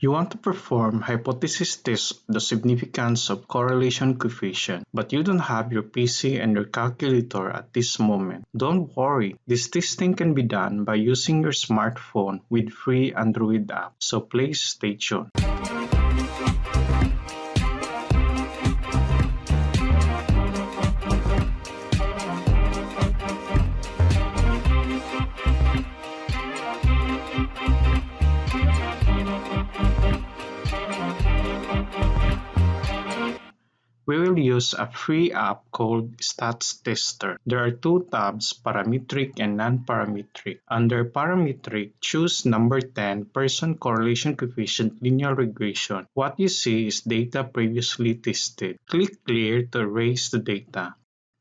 You want to perform hypothesis test of the significance of correlation coefficient, but you don't have your PC and your calculator at this moment. Don't worry, this testing can be done by using your smartphone with free Android app, so please stay tuned. We will use a free app called Stats Tester. There are two tabs, parametric and non-parametric. Under parametric, choose number 10, Person Correlation Coefficient Linear Regression. What you see is data previously tested. Click Clear to erase the data.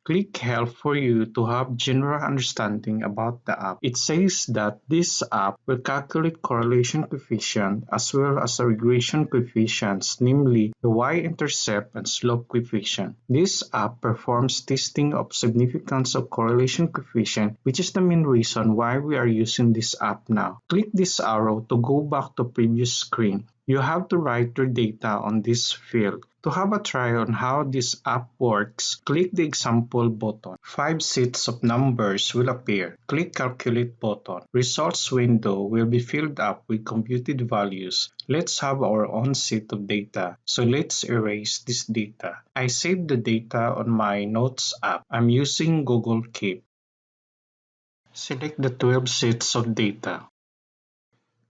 Click Help for you to have general understanding about the app. It says that this app will calculate correlation coefficient as well as the regression coefficients, namely the y-intercept and slope coefficient. This app performs testing of significance of correlation coefficient, which is the main reason why we are using this app now. Click this arrow to go back to previous screen. You have to write your data on this field. To have a try on how this app works, click the example button. 5 sets of numbers will appear. Click calculate button. Results window will be filled up with computed values. Let's have our own set of data. So let's erase this data. I saved the data on my notes app. I'm using Google Keep. Select the 12 sets of data.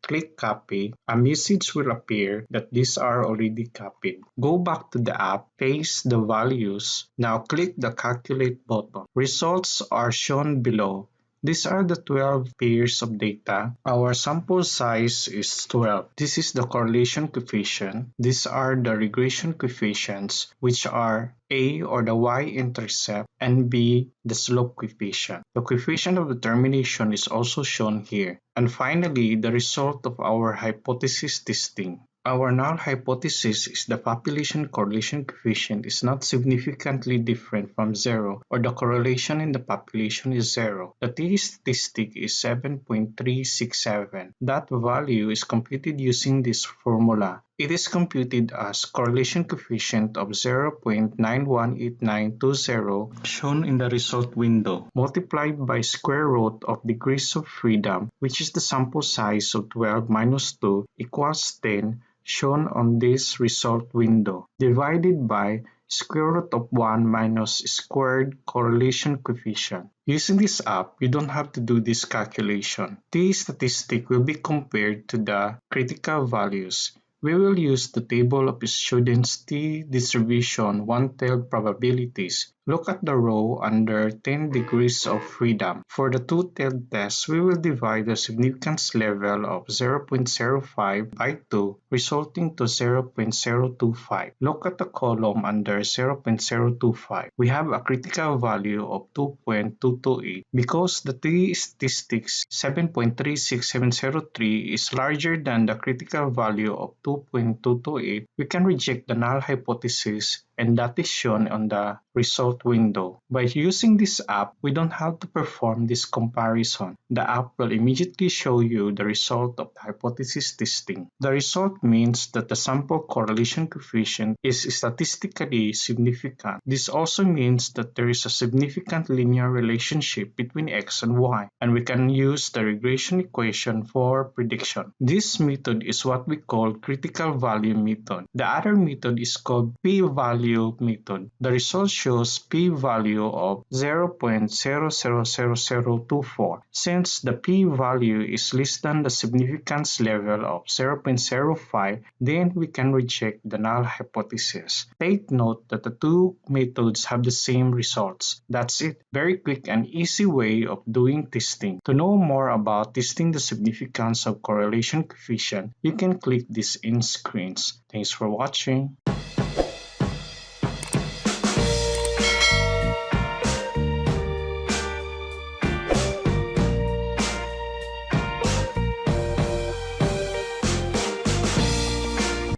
Click Copy. A message will appear that these are already copied. Go back to the app, paste the values. Now click the Calculate button. Results are shown below. These are the 12 pairs of data. Our sample size is 12. This is the correlation coefficient. These are the regression coefficients, which are A or the y-intercept and B the slope coefficient. The coefficient of determination is also shown here. And finally, the result of our hypothesis testing. Our null hypothesis is the population correlation coefficient is not significantly different from 0, or the correlation in the population is 0. The t-statistic is 7.367. That value is computed using this formula. It is computed as correlation coefficient of 0.918920 shown in the result window, multiplied by square root of degrees of freedom, which is the sample size of 12 minus 2 equals 10, shown on this result window, divided by square root of 1 minus squared correlation coefficient. Using this app, you don't have to do this calculation. T-statistic will be compared to the critical values. We will use the table of students' t-distribution one-tailed probabilities. Look at the row under 10 degrees of freedom. For the two-tailed test, we will divide the significance level of 0.05 by 2, resulting to 0.025. Look at the column under 0.025. We have a critical value of 2.228. Because the t-statistics 7.36703 is larger than the critical value of 2.228, we can reject the null hypothesis, and that is shown on the result window. By using this app, we don't have to perform this comparison. The app will immediately show you the result of the hypothesis testing. The result means that the sample correlation coefficient is statistically significant. This also means that there is a significant linear relationship between x and y, and we can use the regression equation for prediction. This method is what we call critical value method. The other method is called p-value method. The result shows p-value of 0.000024. Since the p-value is less than the significance level of 0.05, then we can reject the null hypothesis. Take note that the two methods have the same results. That's it. Very quick and easy way of doing testing. To know more about testing the significance of correlation coefficient, you can click these end screens. Thanks for watching.